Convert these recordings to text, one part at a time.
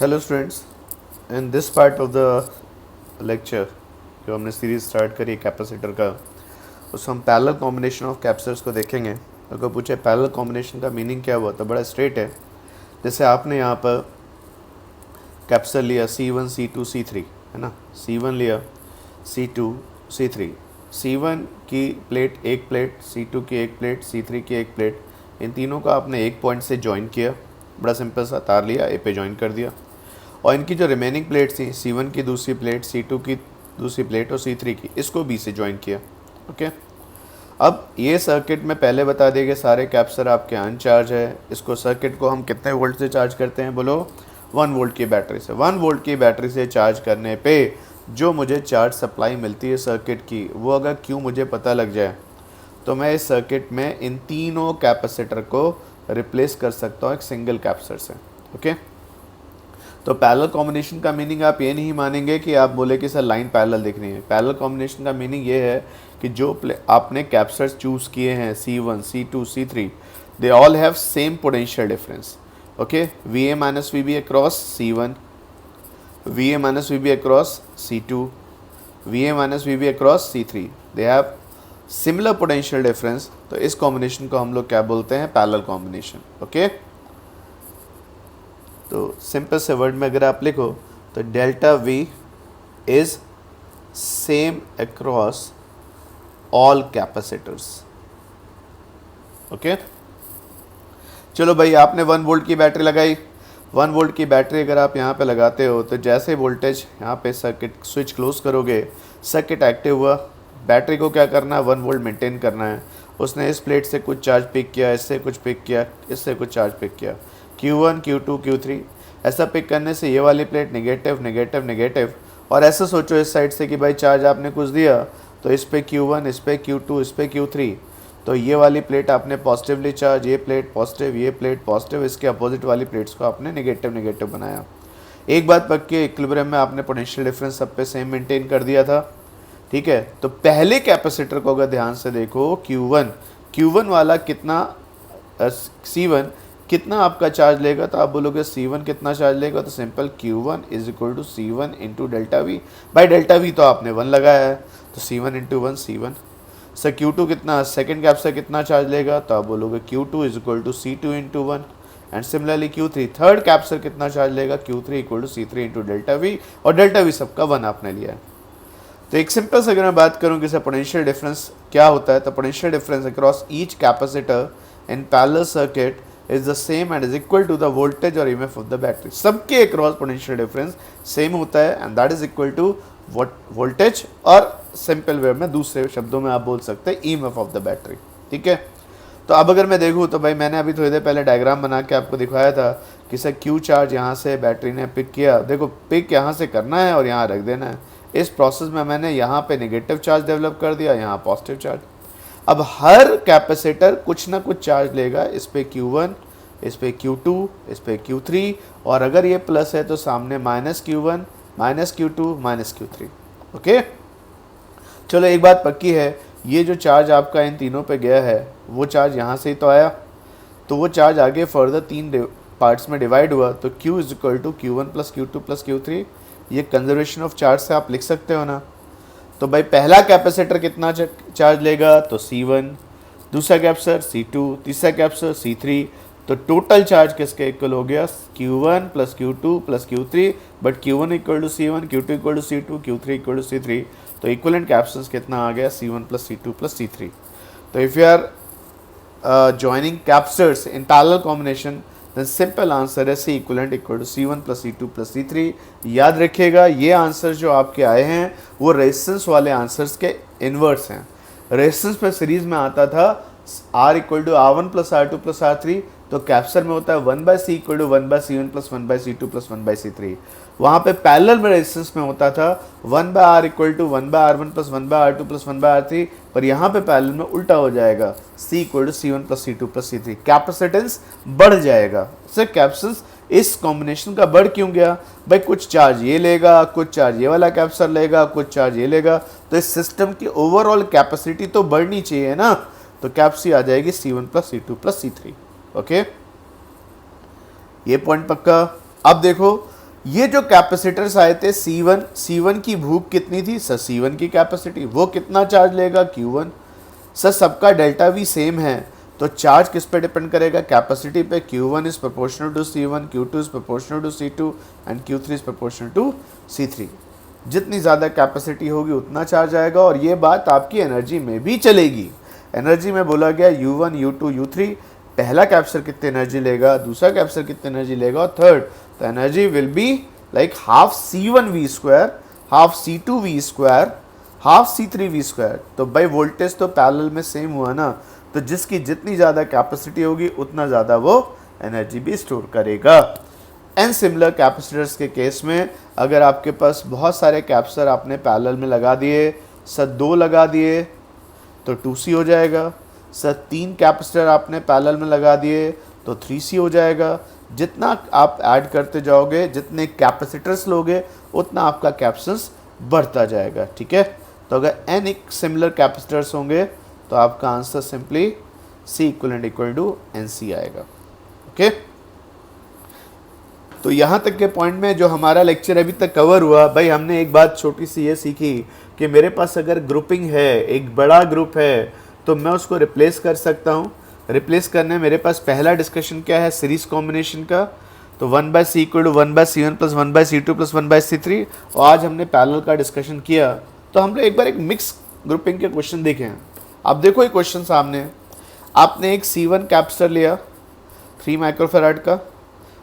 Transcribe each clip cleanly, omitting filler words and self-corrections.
Hello students, in this part of the lecture जो हमने series start करी capacitor का, उस हम पैरेलल कॉम्बिनेशन ऑफ कैपेसिटर्स को देखेंगे। अगर पूछे पैरेलल कॉम्बिनेशन का मीनिंग क्या हुआ तो बड़ा स्ट्रेट है। जैसे आपने यहाँ पर कैपेसिटर लिया C1 C2 C3, है ना। C1 लिया, C2 C3, C1 की प्लेट एक प्लेट, C2 की एक प्लेट, C3 की एक प्लेट, इन तीनों को आपने एक पॉइंट से जॉइन किया। बड़ा सिंपल सा तार लिया, ए पे जॉइन कर दिया। और इनकी जो रिमेनिंग प्लेट थी, C1 की दूसरी प्लेट, C2 की दूसरी प्लेट और C3 की, इसको B से ज्वाइन किया। ओके, अब ये सर्किट में पहले बता दिए कि सारे कैपेसिटर आपके अनचार्ज है। इसको सर्किट को हम कितने वोल्ट से चार्ज करते हैं, बोलो 1 वोल्ट की बैटरी से। 1 वोल्ट की बैटरी से चार्ज करने पे जो मुझे चार्ज सप्लाई मिलती है सर्किट की, वो अगर क्यों मुझे पता लग जाए तो मैं इस सर्किट में इन तीनों कैपेसिटर को रिप्लेस कर सकता हूँ एक सिंगल कैपेसिटर से। ओके, तो पैरेलल कॉम्बिनेशन का मीनिंग आप ये नहीं मानेंगे कि आप बोले कि सर लाइन पैरेलल दिख रही है। पैरेलल कॉम्बिनेशन का मीनिंग ये है कि जो आपने कैपेसिटर्स चूज़ किए हैं C1 C2 C3, they all have same potential difference. Okay, VA minus VB across C1, VA minus VB across C2, VA minus VB across C3, they have similar potential difference. तो इस combination को हम लोग क्या बोलते हैं, parallel combination. Okay, तो simple से वर्ड में अगर आप लिखो तो delta V is same across all capacitors. Okay, चलो भाई, आपने 1 वोल्ट की बैटरी लगाई। 1 वोल्ट की बैटरी अगर आप यहाँ पे लगाते हो तो जैसे वोल्टेज यहाँ पे सर्किट स्विच क्लोज करोगे, सर्किट एक्टिव हुआ। बैटरी को क्या करना है, 1 वोल्ट मेंटेन करना है। उसने इस प्लेट से कुछ चार्ज पिक किया, इससे कुछ पिक किया, इससे कुछ चार्ज पिक किया, Q1 Q2 Q3। ऐसा पिक करने से ये वाली प्लेट नेगेटिव नेगेटिव नेगेटिव। और ऐसा सोचो इस साइड से कि भाई चार्ज आपने कुछ दिया तो इस पे Q1, इस पे Q2, इस पे Q3, तो ये वाली प्लेट आपने पॉजिटिवली चार्ज, ये प्लेट पॉजिटिव, ये प्लेट पॉजिटिव, इसके अपोजिट वाली प्लेट्स को आपने नेगेटिव नेगेटिव बनाया। एक बात पक्की, इक्विलिब्रियम में आपने पोटेंशियल डिफरेंस सब पे सेम मेंटेन कर दिया था। ठीक है, तो पहले कैपेसिटर को अगर ध्यान से देखो, Q1 वाला कितना, C1 कितना आपका चार्ज लेगा, तो आप बोलोगे C1 कितना चार्ज लेगा, तो simple Q1 is equal to C1 into delta V. भाई डेल्टा वी तो आपने 1 लगाया है, तो C1 into 1 C1। Sir Q2 कितना, सेकेंड कैपेसिटर कितना चार्ज लेगा, तो आप बोलोगे Q2 is equal to C2 into 1। And similarly Q3, third capacitor कितना चार्ज लेगा, Q3 equal to C3 into delta V, और डेल्टा वी सबका 1 आपने लिया है। तो एक सिंपल से अगर मैं बात करूं कि सर पोटेंशियल डिफरेंस क्या होता है, तो potential difference across each capacitor in parallel circuit is the same and is equal to the voltage और ईएमएफ ऑफ द बैटरी। सबके अक्रॉस पोटेंशियल डिफरेंस सेम होता है and that is equal to voltage, और simple way में दूसरे शब्दों में आप बोल सकते हैं ईएमएफ ऑफ द बैटरी। ठीक है, तो अब अगर मैं देखूँ तो भाई मैंने अभी थोड़ी देर पहले डायग्राम बना के आपको दिखाया था कि सर क्यू चार्ज यहाँ से बैटरी ने पिक किया। देखो, पिक यहाँ से करना है और यहाँ रख देना है। इस प्रोसेस में मैंने यहाँ पे नेगेटिव चार्ज डेवलप कर दिया, यहाँ पॉजिटिव चार्ज। अब हर कैपेसिटर कुछ ना कुछ चार्ज लेगा, इस पे Q1, इस पे Q2, इस पे Q3, और अगर ये प्लस है तो सामने minus Q1, minus Q2, minus Q3। Okay, चलो एक बात पक्की है, ये जो चार्ज आपका इन तीनों पे गया है वो चार्ज यहाँ से ही तो आया, तो वो चार्ज आगे फर्दर 3 पार्ट्स में डिवाइड हुआ, तो Q is equal to Q1 plus Q2 plus Q3। ये कंजर्वेशन ऑफ चार्ज से आप लिख सकते हो ना। तो भाई पहला कैपेसिटर कितना चार्ज लेगा, तो C1, दूसरा कैपेसिटर C2, तीसरा कैपेसिटर C3। तो टोटल चार्ज किसके इक्वल हो गया, Q1 plus Q2 plus Q3, but Q1 equal to C1, Q2 equal to C2, Q3 equal to C3। तो इक्वलेंट कैपेसिटेंस कितना आ गया, C1 plus C2 plus C3। तो if you are joining capacitors in parallel combination, then simple answer है C equivalent equal to C1 plus C2 plus C3। याद रखिएगा, ये answer जो आपके आए हैं वो रेजिस्टेंस वाले आंसर्स के इन्वर्स हैं। रेजिस्टेंस में सीरीज में आता था R equal to R1 plus R2 plus R3, तो कैपेसिटर में होता है 1/C equal to 1/C1 plus 1/C2 plus 1/C3। वहाँ पे पैरेलल में रेजिस्टेंस में होता था 1/R equal to 1/R1 plus 1/R2 plus 1/R3, पर यहाँ पे पैरेलल में उल्टा हो जाएगा, C equal to C1 plus C2 plus C3। Capacitance बढ़ जाएगा। सर कैपेसिटेंस इस कॉम्बिनेशन का बढ़ क्यों गया, भाई कुछ चार्ज ये लेगा, कुछ चार्ज ये वाला कैपेसिटर लेगा, कुछ चार्ज ये लेगा, तो इस सिस्टम की ओवरऑल कैपेसिटी तो बढ़नी चाहिए ना। तो कैपेसिटी आ जाएगी C1 plus C2 plus C3। Okay, ये पॉइंट पक्का। अब देखो, ये जो कैपेसिटर्स आए थे C1 की भूख कितनी थी सर, C1 की कैपेसिटी, वो कितना चार्ज लेगा Q1। सर सबका डेल्टा वी सेम है, तो चार्ज किस पे डिपेंड करेगा, कैपेसिटी पे। Q1 is proportional to C1, Q2 is proportional to C2 and Q3 is proportional to C3। जितनी ज़्यादा कैपेसिटी होगी उतना चार्ज आएगा, और ये बात आपकी एनर्जी में भी चलेगी। एनर्जी में बोला गया U1, U2, U3, पहला कैप्चर कितनी एनर्जी लेगा, दूसरा कैप्चर कितनी एनर्जी लेगा, और थर्ड, तो energy will be like half C1V square, half C2V square, half C3V square. तो भाई वोल्टेज तो पैरेलल में सेम हुआ ना, तो जिसकी जितनी ज़्यादा कैपेसिटी होगी उतना ज़्यादा वो एनर्जी भी स्टोर करेगा। एंड सिमिलर कैपेसिटर्स के केस में अगर आपके पास बहुत सारे कैपेसिटर आपने पैरेलल में लगा दिए, सर 2 लगा दिए तो 2C हो जाएगा, सर 3 कैपेसिटर आपने पैरेलल में लगा दिए तो 3C हो जाएगा। जितना आप ऐड करते जाओगे, जितने कैपेसिटर्स लोगे, उतना आपका कैपेसिटेंस बढ़ता जाएगा, ठीक है। तो अगर n एक सिमिलर कैपेसिटर्स होंगे तो आपका answer simply C equivalent equal to NC आएगा, ओके। तो यहाँ तक के पॉइंट में जो हमारा लेक्चर अभी तक कवर हुआ, भाई हमने एक बात छोटी सी ये सीखी कि मेरे पास अगर ग्रुपिंग है, एक बड़ा ग्रुप है, तो मैं उसको रिप्लेस कर सकता हूँ। रिप्लेस करने मेरे पास पहला डिस्कशन क्या है, सीरीज कॉम्बिनेशन का। तो 1/C equal to 1/C1 plus 1/C2 plus 1/C3, और आज हमने पैरेलल का डिस्कशन किया। तो हम लोग एक बार एक मिक्स ग्रुपिंग के क्वेश्चन देखे हैं। अब देखो एक क्वेश्चन सामने, आपने एक C1 कैपेसिटर लिया 3 माइक्रोफैराड का,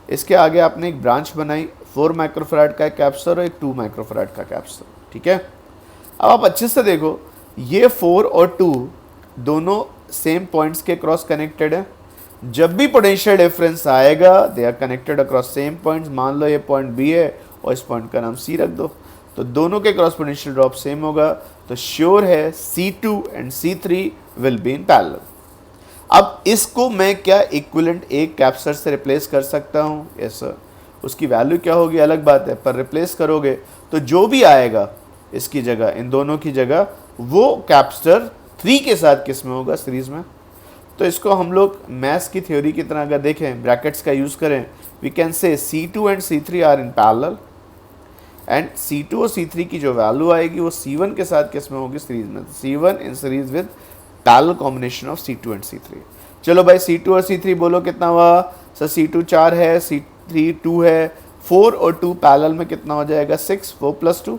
इसके आगे आपने एक ब्रांच बनाई 4 माइक्रोफैराड का कैपेसिटर और एक 2 माइक्रोफैराड का कैपेसिटर, ठीक है। अब आप अच्छे से देखो, ये 4 और 2 दोनों सेम पॉइंट्स के क्रॉस कनेक्टेड है। जब भी पोटेंशियल डिफरेंस आएगा, they are connected across same points. मान लो ये पॉइंट B है और इस पॉइंट का नाम C रख दो, तो दोनों के क्रॉस पोटेंशियल ड्रॉप सेम होगा, तो श्योर है C2 and C3 will be in parallel. अब इसको मैं क्या इक्विवेलेंट एक कैपेसिटर से रिप्लेस कर सकता हूँ, यस सर। उसकी वैल्यू क्या होगी अलग बात है, पर रिप्लेस करोगे तो जो भी आएगा इसकी जगह, इन दोनों की जगह, वो कैपेसिटर 3 के साथ किस में होगा, सीरीज में। तो इसको हम लोग मैथ्स की थ्योरी की तरह अगर देखें, ब्रैकेट्स का यूज़ करें, we can say C2 and C3 are in parallel, and C2 और C3 की जो वैल्यू आएगी वो C1 के साथ किस में होगी, सीरीज में। C1 in series with parallel combination of C2 and C3। चलो भाई C2 और C3 बोलो कितना हुआ सर, C2 4 है, C3 2 है, 4 और 2 पैरेलल में कितना हो जाएगा 6, 4 + 2।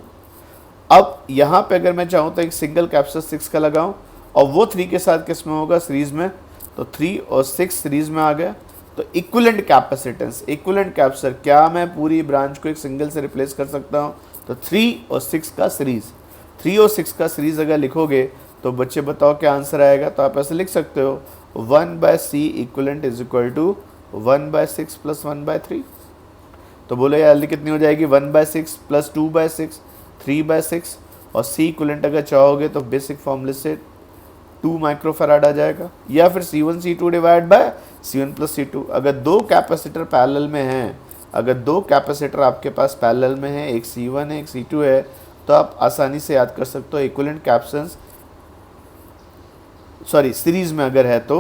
अब यहाँ पे अगर मैं चाहूँ तो एक सिंगल कैपेसिटर 6 का लगाऊँ, और वो 3 के साथ किस में होगा, सीरीज में। तो 3 और 6 सीरीज में आ गया, तो इक्विवेलेंट कैपेसिटेंस, इक्विवेलेंट कैपेसिटर, क्या मैं पूरी ब्रांच को एक सिंगल से रिप्लेस कर सकता हूँ। तो 3 और 6 का सीरीज, 3 और 6 का सीरीज अगर लिखोगे तो बच्चे बताओ क्या आंसर आएगा। तो आप ऐसे लिख सकते हो 1/C equivalent is equal to 1/6 plus 1/3। तो बोलो यार जल्दी कितनी हो जाएगी, 1/6 प्लस 2/6, 3/6, और C इक्विवेलेंट अगर चाहोगे तो बेसिक फॉर्मूले से 2 माइक्रोफैराड आ जाएगा, या फिर C1 C2 divide by C1 plus C2। अगर 2 कैपेसिटर पैरेलल में हैं, अगर 2 कैपेसिटर आपके पास पैरेलल में है, एक C1 है एक C2 है, तो आप आसानी से याद कर सकते हो इक्विवेलेंट कैपेसिटेंस, सॉरी सीरीज में अगर है तो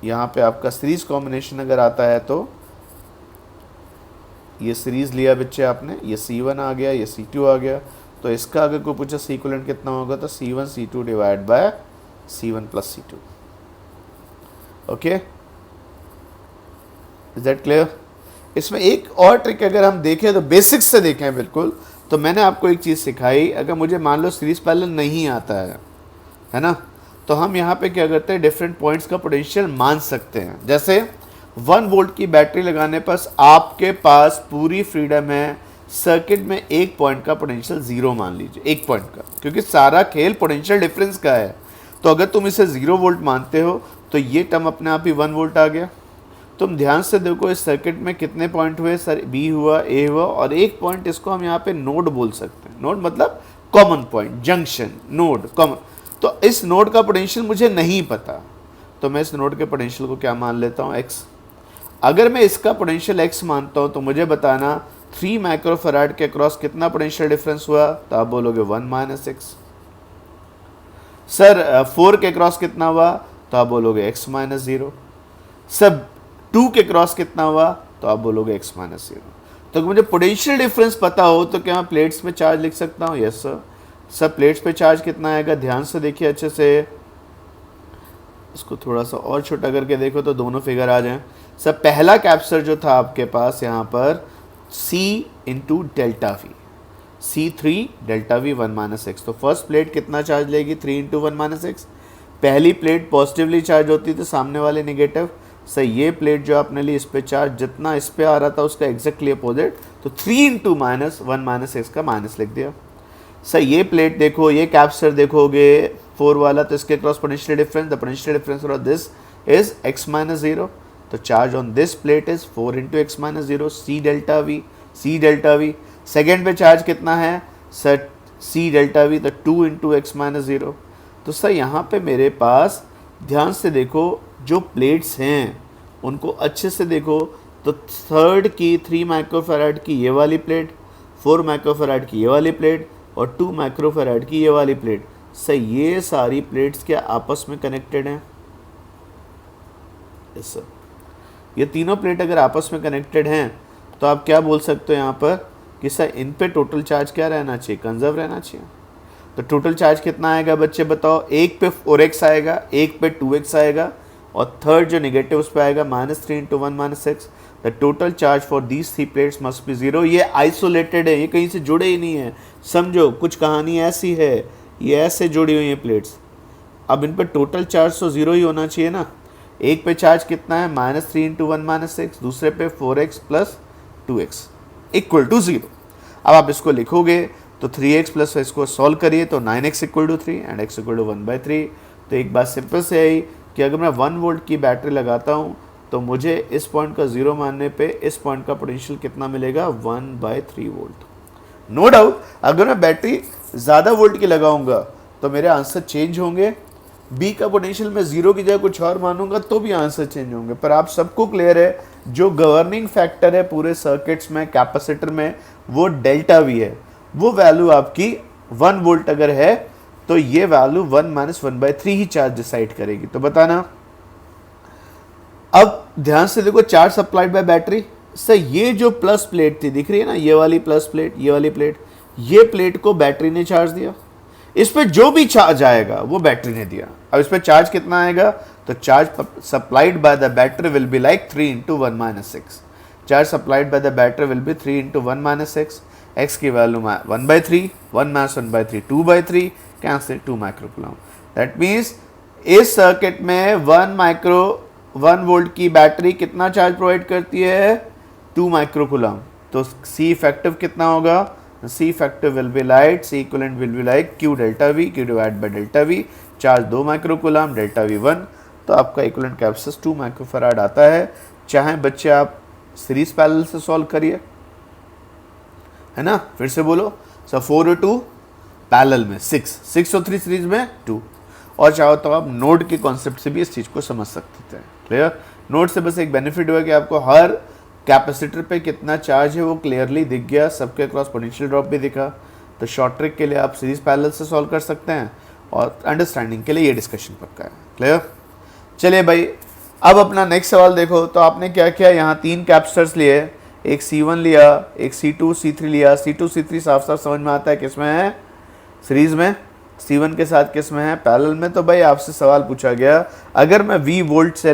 यहाँ पे आपका सीरीज कॉम्बिनेशन अगर आता है तो ये सीरीज लिया बच्चे आपने, ये C1 आ गया, ये C2 आ गया, तो इसका अगर कोई पूछा C इक्विवेलेंट कितना होगा तो C1 C2 divide by C1 plus C2। Okay, is that clear. इसमें एक और ट्रिक अगर हम देखें तो बेसिक्स से देखें बिल्कुल, तो मैंने आपको एक चीज़ सिखाई, अगर मुझे मान लो सीरीज पैरेलल नहीं आता है ना, तो हम यहाँ पे क्या करते हैं, डिफरेंट पॉइंट्स का पोटेंशियल मान सकते हैं। जैसे 1 वोल्ट की बैटरी लगाने पर आपके पास पूरी फ्रीडम है, सर्किट में एक पॉइंट का पोटेंशियल 0 मान लीजिए, एक पॉइंट का, क्योंकि सारा खेल पोटेंशियल डिफरेंस का है। तो अगर तुम इसे 0 वोल्ट मानते हो तो ये टर्म अपने आप ही 1 वोल्ट आ गया। तुम ध्यान से देखो इस सर्किट में कितने पॉइंट हुए सर, B हुआ, A हुआ, और एक पॉइंट, इसको हम यहाँ पे नोड बोल सकते हैं। नोड मतलब common point, junction, node, common. तो इस नोड का पोटेंशियल मुझे नहीं पता, तो मैं इस नोड के पोटेंशियल को क्या मान लेता हूँ, x। अगर मैं इसका पोटेंशियल x मानता हूँ तो मुझे बताना 3 माइक्रोफैराड के क्रॉस कितना पोटेंशियल डिफरेंस हुआ, तो आप बोलोगे 1 - x। सर 4 के क्रॉस कितना हुआ, तो आप बोलोगे x - 0। सर 2 के क्रॉस कितना हुआ, तो आप बोलोगे x - 0। तो मुझे पोटेंशियल डिफरेंस पता हो तो क्या मैं प्लेट्स पे चार्ज लिख सकता हूँ? Yes sir. सर प्लेट्स पे चार्ज कितना आएगा? ध्यान से देखिए अच्छे से, इसको थोड़ा सा और छोटा करके देखो तो दोनों फिगर आ जाएं। सर पहला कैप्चर जो था आपके पास यहाँ पर C into delta we, C3 delta V 1 minus x. तो फर्स्ट प्लेट कितना चार्ज लेगी? 3 इंटू 1 माइनस एक्स। पहली प्लेट पॉजिटिवली चार्ज होती तो सामने वाले नेगेटिव। सर ये प्लेट जो आपने ली इस पे चार्ज जितना इस पे आ रहा था उसका एग्जैक्टली अपोजिट, तो 3 इंटू माइनस 1 माइनस एक्स का माइनस लिख दिया। सर ये प्लेट देखो, ये कैप्चर देखोगे 4 वाला, तो इसके cross potential difference, the potential difference of this is x minus 0, तो charge on this plate is 4 into x minus 0, C delta we. Second पे चार्ज कितना है सर? C डेल्टा वी, तो 2 इंटू एक्स माइनस 0। तो sir यहाँ पे मेरे पास ध्यान से देखो जो प्लेट्स हैं उनको अच्छे से देखो, तो थर्ड की 3 माइक्रोफैराड की ये वाली प्लेट, 4 माइक्रोफैराड की ये वाली प्लेट और 2 माइक्रोफैराड की ये वाली प्लेट। सर ये सारी प्लेट्स क्या आपस में कनेक्टेड हैं? Yes sir. ये तीनों प्लेट अगर आपस में कनेक्टेड हैं तो आप क्या बोल सकते हो यहाँ पर कि सर इन पे टोटल चार्ज क्या रहना चाहिए? कंजर्व रहना चाहिए। तो टोटल चार्ज कितना आएगा बच्चे बताओ? एक पे 4x आएगा, एक पे 2x आएगा और थर्ड जो नेगेटिव उस पे आएगा -3 into 1 minus x. The total charge for these 3 plates must be 0। ये आइसोलेटेड है, ये कहीं से जुड़े ही नहीं है। समझो कुछ कहानी ऐसी है, ये ऐसे जुड़ी हुई है प्लेट्स। अब इन पे टोटल चार्ज तो 0 ही होना चाहिए ना। एक पे चार्ज कितना है? -3 इंटू 1 माइनस एक्स, दूसरे पे 4x plus 2x equal to 0। अब आप इसको लिखोगे तो 3x प्लस इसको सॉल्व करिए तो 9x equal to 3 and x equal to 1/3। तो एक बात सिंपल से आई कि अगर मैं 1 वोल्ट की बैटरी लगाता हूँ तो मुझे इस पॉइंट का 0 मानने पे इस पॉइंट का पोटेंशियल कितना मिलेगा? 1/3 वोल्ट। नो डाउट अगर मैं बैटरी ज़्यादा वोल्ट की लगाऊंगा तो मेरे आंसर चेंज होंगे। बी का पोटेंशियल मैं 0 की जगह कुछ और मानूंगा तो भी आंसर चेंज होंगे। पर आप सबको क्लियर है जो गवर्निंग फैक्टर है पूरे सर्किट्स में, कैपेसिटर में, वो डेल्टा वी है। वो वैल्यू आपकी 1 वोल्ट अगर है तो ये वैल्यू 1 माइनस 1/3 ही चार्ज डिसाइड करेगी। तो बताना। अब ध्यान से देखो charge supplied bye battery. Sir ये जो प्लस प्लेट थी दिख रही है ना, ये वाली प्लस प्लेट, ये वाली प्लेट, ये प्लेट को बैटरी ने चार्ज दिया। इस पे जो भी चार्ज आएगा वो बैटरी ने दिया। अब इस पे चार्ज कितना आएगा? तो charge supplied by the battery will be like 3 into 1 minus x. Charge supplied by the battery will be 3 into 1 minus x. X की value 1/3, 1 minus 1/3 2/3, cancel 2 microcoulomb. That means इस सर्किट में 1 वोल्ट की battery कितना charge provide करती है? 2 microcoulomb. तो सी effective कितना होगा? C effective will be like, C equivalent will be like Q delta V, Q divide by delta V. Charge 2 microcoulomb, delta V 1, तो आपका इक्विवेलेंट कैपेसिटेंस 2 माइक्रोफैराड आता है। चाहे बच्चे आप सीरीज पैरेलल से सॉल्व करिए, है ना, फिर से बोलो। सो 4 और 2 पैरेलल में 6 और 3 सीरीज में 2, और चाहो तो आप नोड के कॉन्सेप्ट से भी इस चीज़ को समझ सकते थे। क्लियर? नोड से बस एक बेनिफिट हुआ कि आपको हर कैपेसिटर पे कितना चार्ज है वो क्लियरली दिख गया, सबके क्रॉस पोटेंशियल ड्रॉप भी दिखा। तो शॉर्ट ट्रिक के लिए आप सीरीज पैरेलल से सॉल्व कर सकते हैं और अंडरस्टैंडिंग के लिए ये डिस्कशन पक्का है। क्लियर? चलिए भाई अब अपना नेक्स्ट सवाल देखो। तो आपने क्या किया, यहाँ 3 कैपेसिटर्स लिए, एक C1 लिया, एक C2 C3 लिया। C2 C3 साफ साफ समझ में आता है किस में है? सीरीज में। C1 के साथ किस में है? पैरेलल में। तो भाई आपसे सवाल पूछा गया अगर मैं V वोल्ट से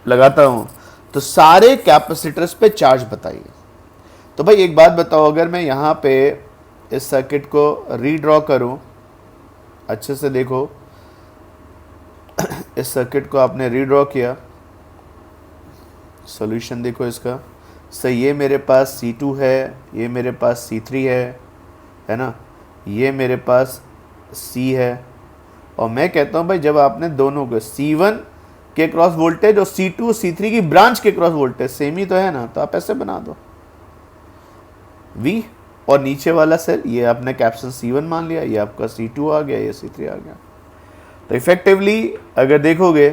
लगाता हूँ तो सारे कैपेसिटर्स पे चार्ज बताइए। तो भाई एक बात बताओ, अगर मैं यहाँ पे इस सर्किट को रीड्रॉ करूँ, अच्छे से देखो इस सर्किट को आपने रीड्रॉ किया, सॉल्यूशन देखो इसका। सही, ये मेरे पास C2 है, ये मेरे पास C3 है ना, ये मेरे पास C है, और मैं कहता हूँ भाई जब आपने दोनों को C1 के क्रॉस वोल्टेज और C2 C3 की ब्रांच के क्रॉस वोल्टेज सेम ही तो है ना, तो आप ऐसे बना दो V, और नीचे वाला सेल ये आपने कैप्शन C1 मान लिया, ये आपका C2 आ गया, ये C3 आ गया। तो इफेक्टिवली अगर देखोगे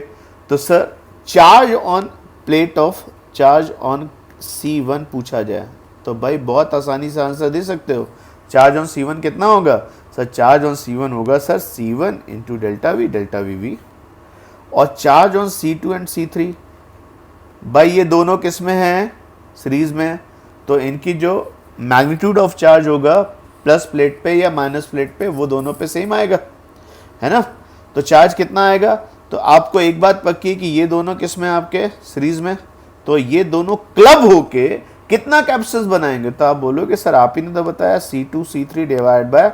तो sir charge on plate of charge on C1 पूछा जाए तो भाई बहुत आसानी से आंसर दे सकते हो। चार्ज ऑन C1 कितना होगा सर? चार्ज ऑन C1 होगा sir C1 into delta we V। और charge on C2 and C3 भाई ये दोनों किस में हैं? सीरीज में। तो इनकी जो मैग्नीट्यूड ऑफ चार्ज होगा प्लस प्लेट पे या माइनस प्लेट पे वो दोनों पे सेम आएगा, है ना। तो चार्ज कितना आएगा, तो आपको एक बात पक्की कि ये दोनों किस में आपके सीरीज में, तो ये दोनों क्लब होके कितना कैपेसिटेंस बनाएंगे, तो आप बोलोगे सर आप ही ने तो बताया C2C3 divide by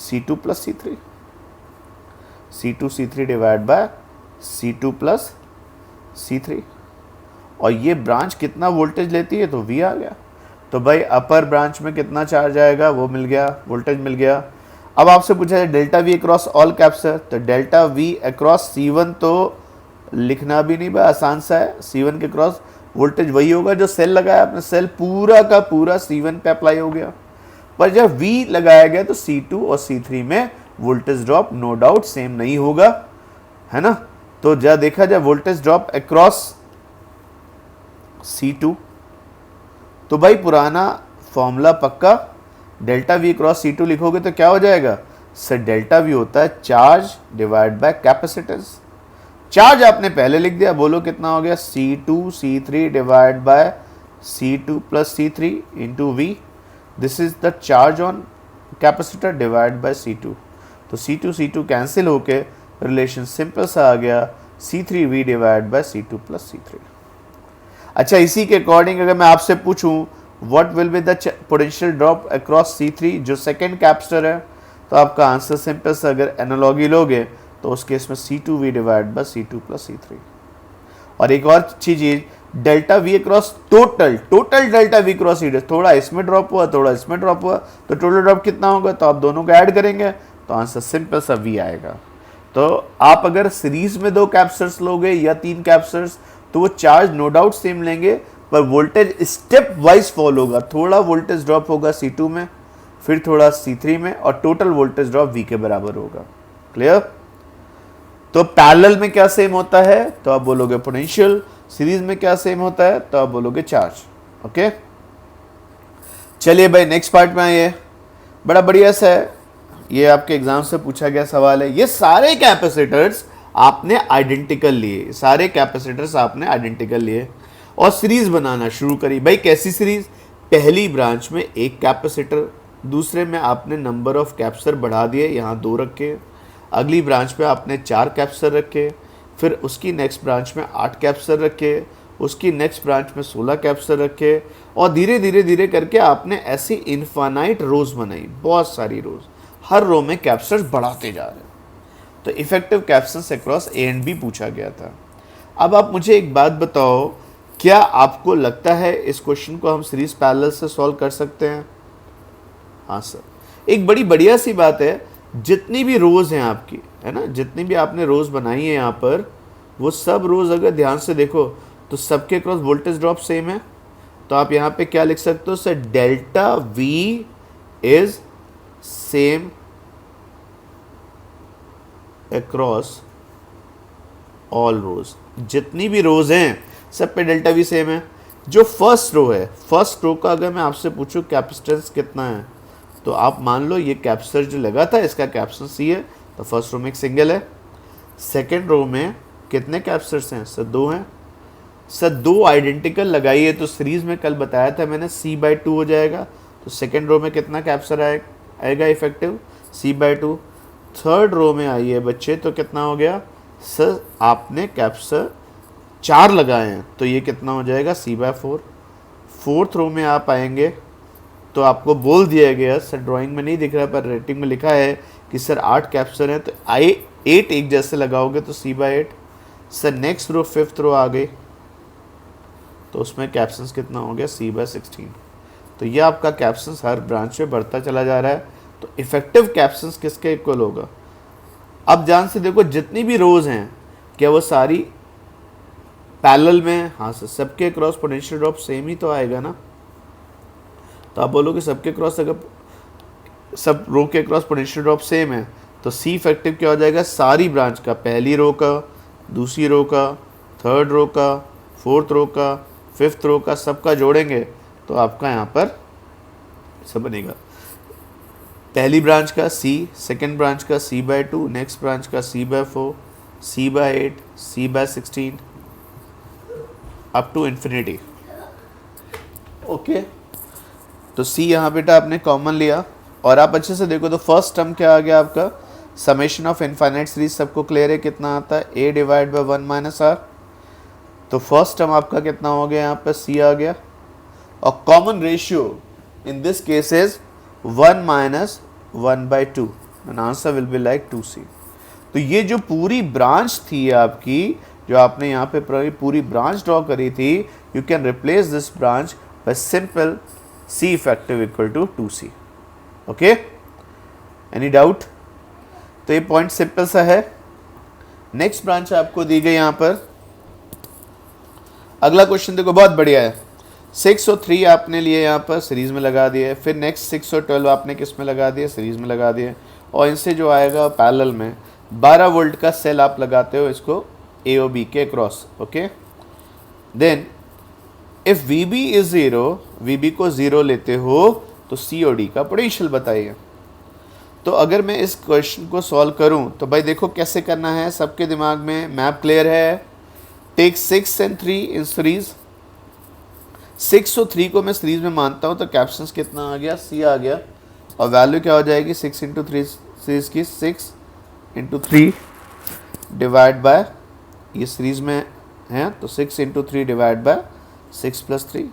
C2 plus C3, C2C3 divide by C2 plus C3, और ये ब्रांच कितना वोल्टेज लेती है, तो V आ गया। तो भाई अपर ब्रांच में कितना चार्ज आएगा वो मिल गया, वोल्टेज मिल गया। अब आपसे पूछा है डेल्टा V अक्रॉस ऑल कैप्सर, तो डेल्टा V अक्रॉस C1 तो लिखना भी नहीं भाई, आसान सा है। C1 के क्रॉस वोल्टेज वही होगा जो सेल लगाया आपने, सेल पूरा का पूरा C1 पे अप्लाई हो गया, पर जब V लगाया गया तो C2 और C3 में voltage drop no doubt same नहीं होगा, है ना। तो जब देखा जाए वोल्टेज ड्रॉप अक्रॉस C2, तो भाई पुराना फॉर्मूला पक्का, डेल्टा V क्रॉस C2 लिखोगे तो क्या हो जाएगा सर, डेल्टा V होता है charge divide by capacitance. Charge आपने पहले लिख दिया, बोलो कितना हो गया, C2C3 divide by C2 plus C3 into V, this is the charge on capacitor divide by C2। तो C2 कैंसिल होके रिलेशन सिंपल सा आ गया, C3V divide by C2 plus C3। अच्छा, इसी के अकॉर्डिंग अगर मैं आपसे पूछूं what will be the potential drop across C3 जो सेकेंड कैपेसिटर है, तो आपका आंसर सिंपल सा अगर एनालॉगी लोगे तो उस केस में C2V divide by C2 plus C3। और एक और चीज, delta V across total delta V cross C, थोड़ा इसमें ड्रॉप हुआ थोड़ा इसमें ड्रॉप हुआ, तो टोटल ड्रॉप कितना होगा, तो आप दोनों को ऐड करेंगे तो आंसर सिंपल सा V आएगा। तो आप अगर सीरीज में 2 कैपेसिटर्स लोगे या 3 कैपेसिटर्स तो वो चार्ज नो डाउट सेम लेंगे, पर वोल्टेज स्टेप वाइज फॉल होगा, थोड़ा वोल्टेज ड्रॉप होगा C2 में, फिर थोड़ा C3 में, और टोटल वोल्टेज ड्रॉप V के बराबर होगा। क्लियर। तो पैरेलल में क्या सेम होता है, तो आप बोलोगे पोटेंशियल, सीरीज में क्या सेम होता है, तो आप बोलोगे चार्ज। ओके, चलिए भाई नेक्स्ट पार्ट में आइए, बड़ा बढ़िया सा है, ये आपके एग्जाम से पूछा गया सवाल है। ये सारे कैपेसिटर्स आपने आइडेंटिकल लिए, सारे कैपेसिटर्स आपने आइडेंटिकल लिए और सीरीज बनाना शुरू करी। भाई कैसी सीरीज, पहली ब्रांच में 1 कैपेसिटर, दूसरे में आपने नंबर ऑफ कैपेसिटर बढ़ा दिए, यहाँ 2 रखे, अगली ब्रांच पे आपने 4 कैपेसिटर रखे, फिर उसकी नेक्स्ट ब्रांच में 8 कैपेसिटर रखे, उसकी नेक्स्ट ब्रांच में 16 कैपेसिटर रखे, और धीरे धीरे धीरे करके आपने ऐसी इनफाइनाइट रोज बनाई, बहुत सारी रोज, हर रो में कैपेसिटर्स बढ़ाते जा रहे हैं। तो effective capacitance across A and B पूछा गया था। अब आप मुझे एक बात बताओ, क्या आपको लगता है इस क्वेश्चन को हम सीरीज पैरेलल से सॉल्व कर सकते हैं? हाँ सर, एक बड़ी बढ़िया सी बात है, जितनी भी रोज हैं आपकी, है ना, जितनी भी आपने रोज बनाई है यहाँ पर, वो सब रोज अगर ध्यान से देखो तो सबके क्रॉस वोल्टेज ड्रॉप सेम है। तो आप यहाँ पे क्या लिख सकते हो sir, delta V is same across all rows, जितनी भी रोज हैं सब पे डेल्टा वी सेम है। जो फर्स्ट रो है, फर्स्ट रो का अगर मैं आपसे पूछूं कैपेसिटेंस कितना है, तो आप मान लो ये कैपेसिटर जो लगा था इसका कैपेसिटेंस C है, तो फर्स्ट रो में एक सिंगल है। सेकेंड रो में कितने कैपेसिटर्स हैं सर, 2 हैं। सर 2 आइडेंटिकल लगाइए तो सीरीज में कल बताया था मैंने C/2 हो जाएगा, तो सेकेंड रो में कितना कैपेसिटर आएगा इफेक्टिव, C/2। थर्ड रो में आइए बच्चे, तो कितना हो गया सर, आपने कैपेसिटर 4 लगाए हैं, तो ये कितना हो जाएगा C/4। फोर्थ रो में आप आएंगे तो आपको बोल दिया गया, सर ड्राइंग में नहीं दिख रहा पर रेटिंग में लिखा है कि सर 8 कैपेसिटर हैं, तो 8 एक जैसे लगाओगे तो C/8। Sir next row, fifth row आ गई, तो उसमें कैपेसिटेंस कितना हो गया, C/16। तो ये आपका कैपेसिटेंस हर ब्रांच में बढ़ता चला जा रहा है। तो इफेक्टिव कैपेसिटेंस किसके इक्वल होगा? अब ध्यान से देखो, जितनी भी रोज हैं क्या वो सारी पैरेलल में? हाँ सर, सबके क्रॉस पोटेंशियल ड्रॉप सेम ही तो आएगा ना। तो आप बोलोगे सबके क्रॉस, अगर सब रो के क्रॉस पोटेंशियल ड्रॉप सेम है तो C इफेक्टिव क्या हो जाएगा, सारी ब्रांच का, पहली रो का, दूसरी रो का, थर्ड रो का, फोर्थ रो का, फिफ्थ रो का, सबका जोड़ेंगे तो आपका यहाँ पर सब बनेगा। पहली ब्रांच का C, सेकेंड ब्रांच का C/2, नेक्स्ट ब्रांच का C/4, C/8, C/16 up to infinity. Okay, तो सी यहाँ बेटा आपने कॉमन लिया, और आप अच्छे से देखो तो फर्स्ट टर्म क्या आ गया आपका, समेशन ऑफ इनफाइनाइट सीरीज सबको क्लियर है कितना आता है, ए डिवाइड बाय 1 माइनस आर। तो फर्स्ट टर्म आपका कितना हो गया यहाँ पर, सी आ गया, और common ratio in this case is 1 minus 1/2 and answer will be like 2c। तो ये जो पूरी ब्रांच थी आपकी, जो आपने यहाँ पे पूरी ब्रांच ड्रॉ करी थी, you can replace this branch by simple c effective equal to 2c। Okay, any doubt? तो ये पॉइंट सिंपल सा है। नेक्स्ट ब्रांच आपको दी गई यहाँ पर। अगला क्वेश्चन देखो, बहुत बढ़िया है। 6 और 3 आपने लिए यहाँ पर, सीरीज में लगा दिए। फिर नेक्स्ट 6 और 12 आपने किस में लगा दिए, सीरीज में लगा दिए। और इनसे जो आएगा पैरेलल में 12 वोल्ट का सेल आप लगाते हो इसको ए और बी के cross. Okay, then if VB is 0, VB को 0 लेते हो तो C और D का पोटेंशियल बताइए। तो अगर मैं इस क्वेश्चन को सॉल्व करूं तो भाई देखो कैसे करना है, सबके दिमाग में मैप क्लियर है। Take 6 and 3 in series. 6 और 3 को मैं सीरीज में मानता हूं तो कैप्शंस कितना आ गया, C आ गया, और वैल्यू क्या हो जाएगी 6 × 3 सीरीज की, 6 × 3 डिवाइड बाय, ये सीरीज में है तो 6 × 3 डिवाइड बाय 6 + 3,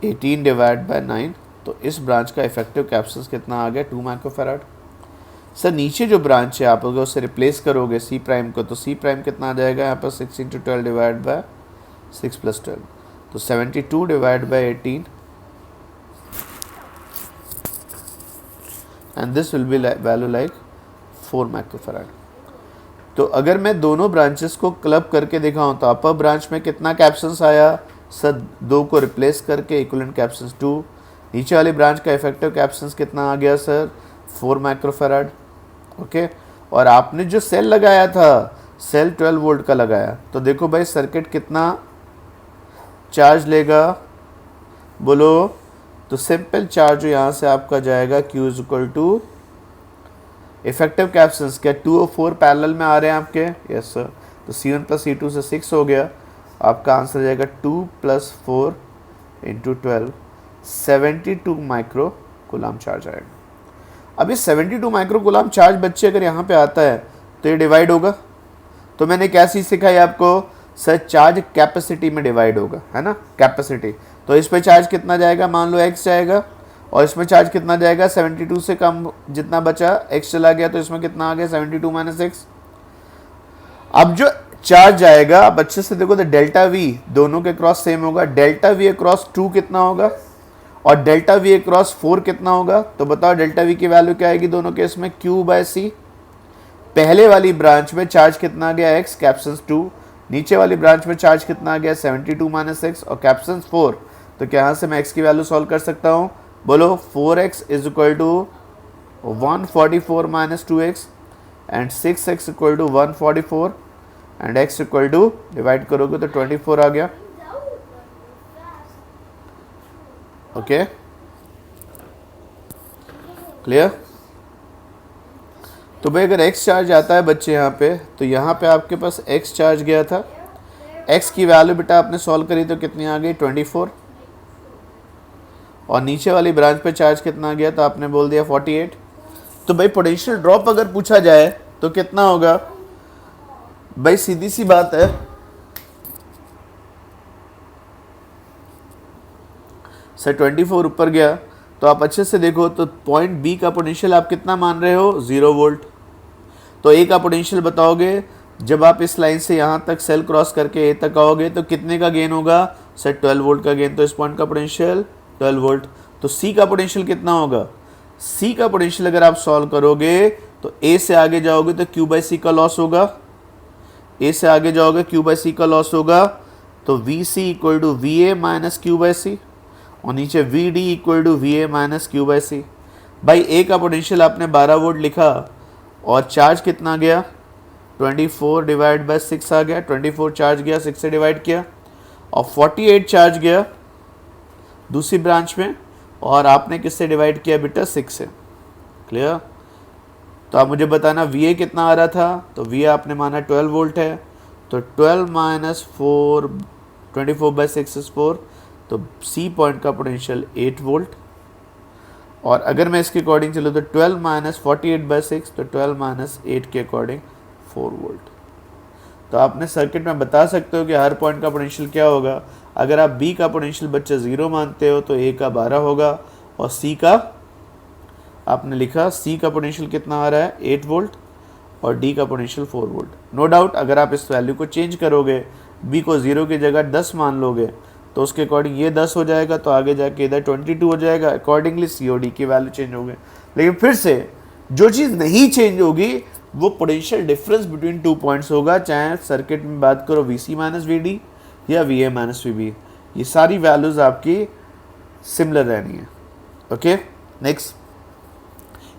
18 डिवाइड बाय 9। तो इस ब्रांच का इफेक्टिव कैपेसिटेंस कितना आ गया, 2 माइक्रोफैराड। सर नीचे जो ब्रांच है आप अगर उससे रिप्लेस करोगे सी प्राइम को, तो सी प्राइम कितना आ जाएगा यहाँ पर, 6 × 12 डिवाइड बाय 6 + 12, तो 72 divide by 18 and this will be value like 4 microfarad. तो अगर मैं दोनों ब्रांचेस को क्लब करके दिखाऊं तो अपर ब्रांच में कितना कैप्शंस आया सर, 2 को रिप्लेस करके इक्विवेलेंट कैप्शंस 2। नीचे वाली ब्रांच का इफेक्टिव कैप्शंस कितना आ गया सर, 4 माइक्रोफैराड। ओके, और आपने जो सेल लगाया था, सेल 12 वोल्ट का लगाया, तो देखो भाई सर्किट कितना चार्ज लेगा बोलो। तो सिंपल चार्ज यहाँ से आपका जाएगा Q = इफेक्टिव कैप्शंस क्या 2 और 4 पैरेलल में आ रहे हैं आपके, यस सर। तो C1 + C2 से 6 हो गया, आपका आंसर जाएगा 2 + 4 × 12, 72 माइक्रो कूलाम चार्ज आएगा। अब ये 72 माइक्रो कूलाम चार्ज बच्चे अगर यहाँ पे आता है तो ये डिवाइड होगा। तो मैंने क्या चीज़ सिखाई आपको सर, चार्ज कैपेसिटी में डिवाइड होगा, है ना, कैपेसिटी। तो इस पे चार्ज कितना जाएगा, मान लो x जाएगा, और इसमें चार्ज कितना जाएगा, 72 से कम जितना बचा x चला गया, तो इसमें कितना आ गया, 72 - x। अब जो चार्ज जाएगा, अब अच्छे से देखो तो डेल्टा V दोनों के क्रॉस सेम होगा। डेल्टा V क्रॉस 2 कितना होगा, और डेल्टा V क्रॉस 4 कितना होगा। तो बताओ डेल्टा V की वैल्यू क्या आएगी दोनों केस में, Q/C। पहले वाली ब्रांच में चार्ज कितना आ गया, x कैप्शंस 2। नीचे वाली ब्रांच में चार्ज कितना आ गया, 72 - x और कैप्शंस 4। तो क्या यहाँ से मैं x की वैल्यू सॉल्व कर सकता हूँ, बोलो 4x = 144 - 2x and 6x = 144 and x = divide करोगे तो 24 आ गया। Okay, clear? तो भाई अगर x चार्ज आता है बच्चे यहाँ पे, तो यहाँ पे आपके पास x चार्ज गया था, x की वैल्यू बेटा आपने सॉल्व करी तो कितनी आ गई, 24। और नीचे वाली ब्रांच पे चार्ज कितना गया, तो आपने बोल दिया 48। तो भाई पोटेंशियल ड्रॉप अगर पूछा जाए तो कितना होगा, भाई सीधी सी बात है, सर 24 ऊपर गया तो आप अच्छे से देखो तो पॉइंट बी का पोटेंशियल आप कितना मान रहे हो, 0 वोल्ट। तो ए का पोटेंशियल बताओगे, जब आप इस लाइन से यहाँ तक सेल क्रॉस करके ए तक आओगे तो कितने का गेन होगा, सर 12 वोल्ट का गेन। तो इस पॉइंट का पोटेंशियल 12 वोल्ट। तो सी का पोटेंशियल कितना होगा, सी का पोटेंशियल अगर आप सॉल्व करोगे तो ए से आगे जाओगे तो Q/C का लॉस होगा, ए से आगे जाओगे Q/C का लॉस होगा, तो VC = VA - Q/C और नीचे VD = VA - Q/C। भाई ए का पोटेंशियल आपने 12 वोल्ट लिखा और चार्ज कितना गया, 24 डिवाइड बाय 6 आ गया, 24 चार्ज गया, 6 से डिवाइड किया, और 48 चार्ज गया दूसरी ब्रांच में, और आपने किससे डिवाइड किया बेटा, 6 से। क्लियर? तो आप मुझे बताना VA कितना आ रहा था, तो VA आपने माना 12 वोल्ट है, तो 12 - 4, 24/6 is 4, तो सी पॉइंट का पोटेंशियल 8 वोल्ट, और अगर मैं इसके अकॉर्डिंग चलूँ तो 12 माइनस 48/6, तो 12 माइनस 8 के अकॉर्डिंग 4 वोल्ट। तो आपने सर्किट में बता सकते हो कि हर पॉइंट का पोटेंशियल क्या होगा। अगर आप बी का पोटेंशियल बच्चे 0 मानते हो तो ए का 12 होगा, और सी का आपने लिखा सी का पोटेंशियल कितना आ रहा है 8 वोल्ट, और डी का पोटेंशियल 4 वोल्ट। नो डाउट अगर आप इस वैल्यू को चेंज करोगे, बी को 0 की जगह 10 मान लोगे, तो उसके अकॉर्डिंग ये 10 हो जाएगा, तो आगे जाके इधर 22 हो जाएगा। अकॉर्डिंगली सी और डी की वैल्यू चेंज होगी। लेकिन फिर से जो चीज़ नहीं चेंज होगी वो पोटेंशियल डिफरेंस बिटवीन 2 पॉइंट्स होगा, चाहे सर्किट में बात करो VC माइनस VD या VA माइनस VB, ये सारी वैल्यूज आपकी सिमिलर रहनी है। ओके, नेक्स्ट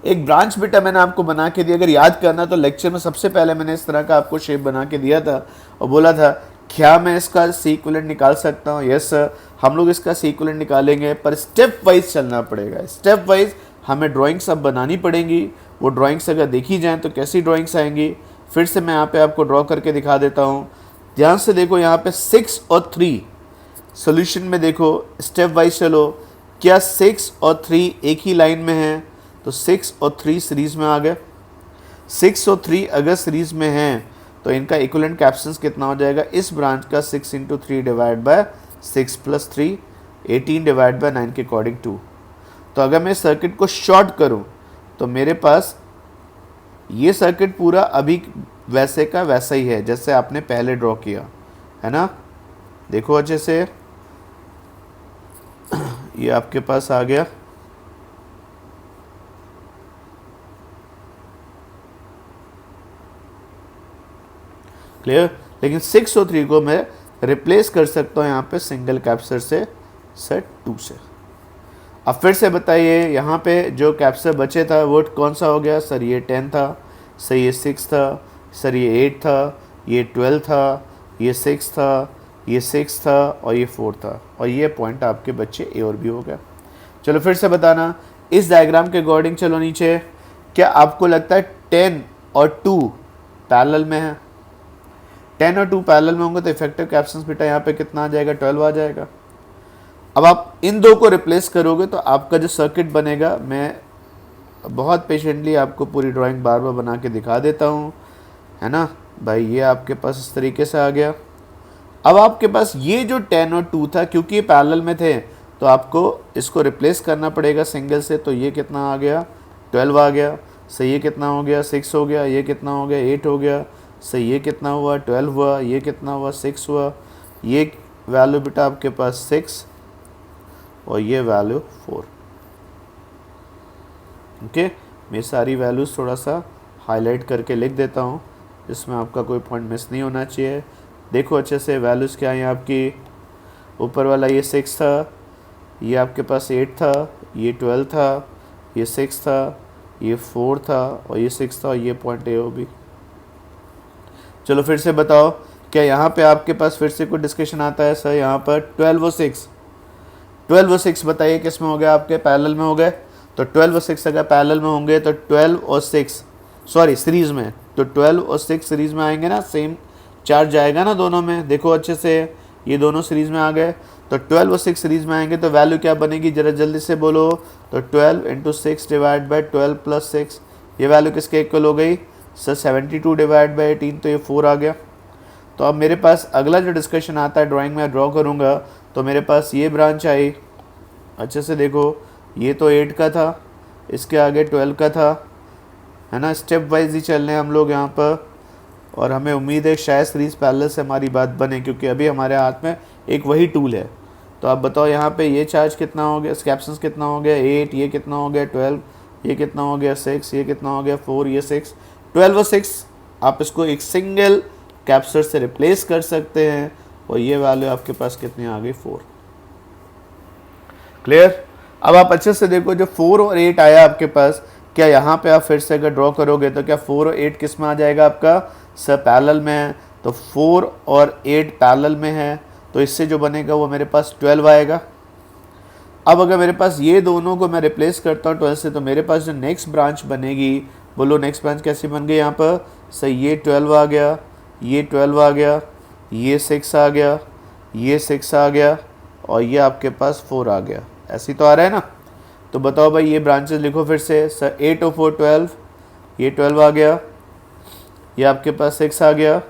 एक ब्रांच बेटा मैंने आपको बना के दिया। अगर याद करना तो लेक्चर में सबसे पहले मैंने इस तरह का आपको शेप बना के दिया था और बोला था क्या मैं इसका सीक्वेंट निकाल सकता हूँ। यस सर, हम लोग इसका सीक्वेंट निकालेंगे, पर स्टेप वाइज चलना पड़ेगा। स्टेप वाइज हमें ड्राइंग्स अब बनानी पड़ेंगी। वो ड्राइंग्स अगर देखी जाएँ तो कैसी ड्राइंग्स आएंगी, फिर से मैं यहाँ पे आपको ड्रॉ करके दिखा देता हूँ। ध्यान से देखो, यहाँ पे 6 और 3 सोल्यूशन में देखो, स्टेप वाइज चलो। क्या 6 और 3 एक ही लाइन में है, तो 6 और 3 सीरीज में आ गए। 6 और 3 अगर सीरीज में हैं तो इनका इक्विवेलेंट कैपेसिटेंस कितना हो जाएगा इस ब्रांच का, 6 × 3 डिवाइड बाय 6 + 3, 18 डिवाइड बाय 9 के अकॉर्डिंग 2। तो अगर मैं सर्किट को शॉर्ट करूं तो मेरे पास ये सर्किट पूरा अभी वैसे का वैसा ही है जैसे आपने पहले ड्रॉ किया है ना। देखो अच्छे से, ये आपके पास आ गया। क्लियर। लेकिन 6 और 3 को मैं रिप्लेस कर सकता हूँ यहाँ पे सिंगल कैपेसिटर से, सेट 2 से। अब फिर से बताइए, यहाँ पे जो कैपेसिटर बचे था वो कौन सा हो गया सर? ये 10 था सर, ये 6 था सर, ये 8 था, ये 12 था, ये 6 था, ये 6 था, और ये 4 था, और ये पॉइंट आपके बच्चे ए और बी हो गया। चलो फिर से बताना इस डायग्राम के अकॉर्डिंग। चलो नीचे, क्या आपको लगता है 10 और 2 पैरेलल में है? 10 और 2 पैरेलल में होंगे तो इफेक्टिव कैपेसिटेंस बेटा यहाँ पे कितना आ जाएगा? 12 आ जाएगा। अब आप इन दो को रिप्लेस करोगे तो आपका जो सर्किट बनेगा, मैं बहुत पेशेंटली आपको पूरी ड्राइंग बार बार बना के दिखा देता हूँ, है ना भाई। ये आपके पास इस तरीके से आ गया। अब आपके पास ये जो 10 और 2 था, क्योंकि ये पैरेलल में थे तो आपको इसको रिप्लेस करना पड़ेगा सिंगल से। तो ये कितना आ गया? 12 आ गया। सही, ये कितना हो गया? 6 हो गया। ये कितना हो गया? 8 हो गया। सही, ये कितना हुआ? 12 हुआ। ये कितना हुआ? 6 हुआ। ये वैल्यू बेटा आपके पास 6 और ये वैल्यू 4। ओके, मैं सारी वैल्यूज़ थोड़ा सा हाईलाइट करके लिख देता हूँ, इसमें आपका कोई पॉइंट मिस नहीं होना चाहिए। देखो अच्छे से वैल्यूज़ क्या हैं आपकी। ऊपर वाला ये 6 था, ये आपके पास 8 था, ये 12 था, ये 6 था, ये 4 था, और ये 6 था, और ये पॉइंट ए ओ बी। चलो फिर से बताओ, क्या यहाँ पे आपके पास फिर से कोई डिस्कशन आता है? सर यहाँ पर 12 और 6, 12 और 6 बताइए किस में हो गए? आपके पैरेलल में हो गए। तो 12 और 6 अगर पैरेलल में होंगे तो 12 और 6 सॉरी सीरीज में, तो 12 और 6 सीरीज में आएंगे ना, सेम चार्ज जाएगा ना दोनों में। देखो अच्छे से, ये दोनों सीरीज में आ गए तो 12 और 6 सीरीज में आएंगे तो वैल्यू क्या बनेगी? जरा जल्दी से बोलो। तो 12 × 6 डिवाइड बाई 12 + 6, ये वैल्यू किसके इक्वल हो गई सर? 72 डिवाइड बाई 18, तो ये 4 आ गया। तो अब मेरे पास अगला जो डिस्कशन आता है, ड्राइंग में ड्रॉ करूँगा, तो मेरे पास ये ब्रांच आई। अच्छे से देखो, ये तो 8 का था, इसके आगे 12 का था, है ना। स्टेप वाइज ही चल रहे हैं हम लोग यहाँ पर, और हमें उम्मीद है शायद सीरीज पैरेलल से हमारी बात बने, क्योंकि अभी हमारे हाथ में एक वही टूल है। तो आप बताओ यहाँ पे ये चार्ज कितना हो गया, कैपेसिटेंस कितना हो गया? 8, ये कितना हो गया? 12, ये कितना हो गया? 6, ये कितना हो गया? 4, ये 6। 12 और 6 आप इसको एक सिंगल कैपेसिटर से रिप्लेस कर सकते हैं, और ये वैल्यू आपके पास कितनी आ गई? 4। क्लियर। अब आप अच्छे से देखो, जो 4 और 8 आया आपके पास, क्या यहाँ पे आप फिर से अगर ड्रॉ करोगे तो क्या 4 और 8 किस में आ जाएगा आपका? सर पैरेलल में है। तो 4 और 8 पैरेलल में है, तो इससे जो बनेगा वो मेरे पास 12 आएगा। अब अगर मेरे पास ये दोनों को मैं रिप्लेस करता हूँ 12 से, तो मेरे पास जो नेक्स्ट ब्रांच बनेगी, बोलो नेक्स्ट ब्रांच कैसी बन गई यहाँ पर? सर ये 12 आ गया, ये 12 आ गया, ये 6 आ गया, ये 6 आ गया, और ये आपके पास 4 आ गया, ऐसे ही तो आ रहा है ना। तो बताओ भाई ये ब्रांचेस लिखो फिर से। सर 8 और 4 12, ये 12 आ गया, ये आपके पास 6 आ गया,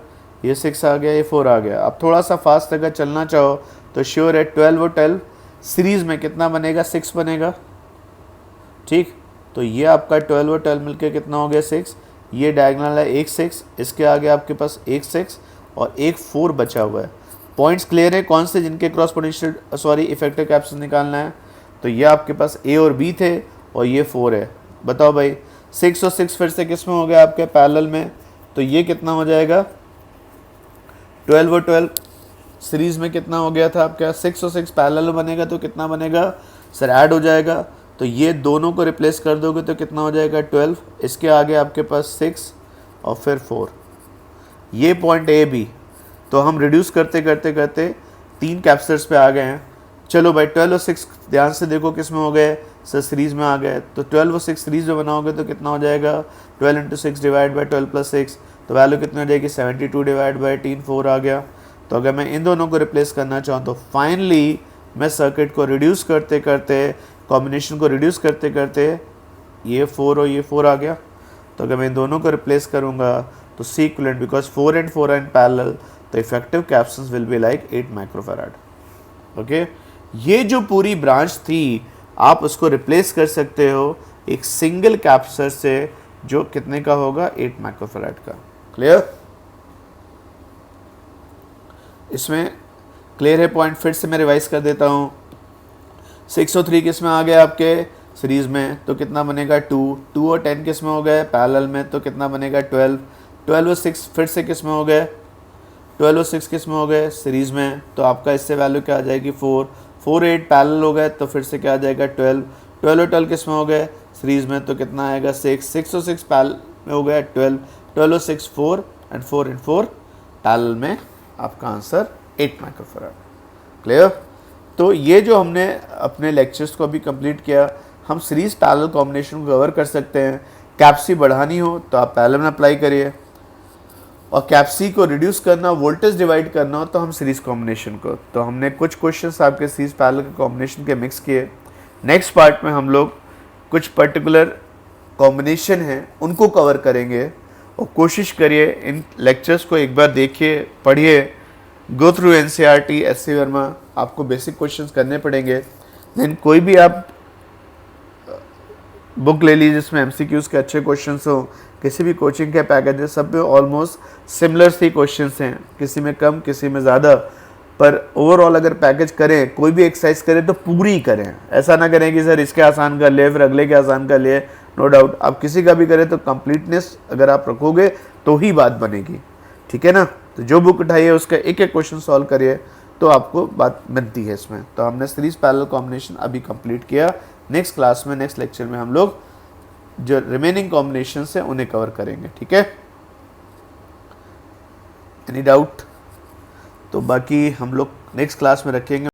ये 6 आ गया, ये 4 आ गया। अब थोड़ा सा फास्ट अगर चलना चाहो तो श्योर है 12 और 12 सीरीज़ में कितना बनेगा, 6 बनेगा। ठीक, तो ये आपका 12 और 12 मिलके कितना हो गया, 6। ये डायगोनल है एक 6, इसके आगे आपके पास एक 6 और एक 4 बचा हुआ है। पॉइंट्स क्लियर है कौन से जिनके cross potential sorry effective caption निकालना है। तो ये आपके पास ए और बी थे और ये 4 है। बताओ भाई 6 और 6 फिर से किस में हो गया आपके पैरेलल में, तो ये कितना हो जाएगा 12 और 12 सीरीज में कितना हो गया था आपका 6 और 6 पैरेलल बनेगा तो कितना बनेगा सर, ऐड हो जाएगा। तो ये दोनों को रिप्लेस कर दोगे तो कितना हो जाएगा 12, इसके आगे आपके पास 6 और फिर 4। ये पॉइंट ए बी, तो हम रिड्यूस करते करते करते 3 कैप्चर्स पे आ गए हैं। चलो भाई 12 और 6 ध्यान से देखो किस में हो गए सर, सीरीज में आ गए। तो 12 और 6 सीरीज में बनाओगे तो कितना हो जाएगा 12 इंटू 6 डिवाइड बाई 12 प्लस 6, तो वैल्यू कितनी हो जाएगी 72 डिवाइड बाई 3 4 आ गया। तो अगर मैं इन दोनों को रिप्लेस करना चाहूँ तो फाइनली मैं सर्किट को रिड्यूस करते करते, कॉम्बिनेशन को रिड्यूस करते करते ये 4 और ये 4 आ गया। तो अगर मैं इन दोनों को रिप्लेस करूँगा तो C equivalent, because 4 and 4 are in parallel, तो effective capacitance will be like 8 microfarad. Okay, ये जो पूरी ब्रांच थी आप उसको रिप्लेस कर सकते हो एक सिंगल कैपेसिटर से जो कितने का होगा 8 माइक्रोफैराड का। क्लियर, इसमें क्लियर है पॉइंट, फिर से मैं रिवाइज कर देता हूँ। 6 और 3 किस में आ गया आपके सीरीज में, तो कितना बनेगा 2, 2 और 10 किस में हो गए पैरेलल में, तो कितना बनेगा 12, 12 और 6 फिर से किस में हो गए, 12 और 6 किस में हो गए सीरीज में, तो आपका इससे वैल्यू क्या आ जाएगी 4, 4 8 पैरेलल हो गए तो फिर से क्या आ जाएगा 12, 12 और 12 किस में हो गए सीरीज में, तो कितना आएगा 6, 6 और 6 पैरेलल में हो गया 12, 12 और 6 4 एंड 4 and 4 पैरेलल में, आपका आंसर 8 माइक्रोफैराड। क्लियर, तो ये जो हमने अपने लेक्चर्स को अभी कंप्लीट किया, हम सीरीज पैरेलल कॉम्बिनेशन को कवर कर सकते हैं। कैपेसिटी बढ़ानी हो तो आप पैरेलल में अप्लाई करिए, और कैपेसिटी को रिड्यूस करना, वोल्टेज डिवाइड करना हो तो हम सीरीज कॉम्बिनेशन को। तो हमने कुछ क्वेश्चंस आपके सीरीज पैरेलल के कॉम्बिनेशन के मिक्स किए। नेक्स्ट पार्ट में हम लोग कुछ पर्टिकुलर कॉम्बिनेशन हैं उनको कवर करेंगे, और कोशिश करिए इन लेक्चर्स को एक बार देखिए, पढ़िए, go through NCERT SC Verma, आपको बेसिक क्वेश्चंस करने पड़ेंगे। देन कोई भी आप बुक ले लीजिए जिसमें एमसीक्यूज़ के अच्छे क्वेश्चंस हो, किसी भी कोचिंग के पैकेज सब में ऑलमोस्ट सिमिलर सी क्वेश्चंस हैं, किसी में कम किसी में ज़्यादा, पर ओवरऑल अगर पैकेज करें, कोई भी एक्सरसाइज करें तो पूरी करें। ऐसा ना करें कि सर इसके आसान कर लिए फिर अगले के आसान कर लिए। नो डाउट आप किसी का भी करें तो कंप्लीटनेस अगर आप रखोगे तो ही बात बनेगी, ठीक है ना। तो जो बुक उठाइए उसका एक एक क्वेश्चन सॉल्व करिए तो आपको बात बनती है इसमें। तो हमने सीरीज पैरेलल कॉम्बिनेशन अभी कंप्लीट किया। नेक्स्ट क्लास में, नेक्स्ट लेक्चर में हम लोग जो रिमेनिंग कॉम्बिनेशन है उन्हें कवर करेंगे, ठीक है। एनी डाउट, तो बाकी हम लोग नेक्स्ट क्लास में रखेंगे।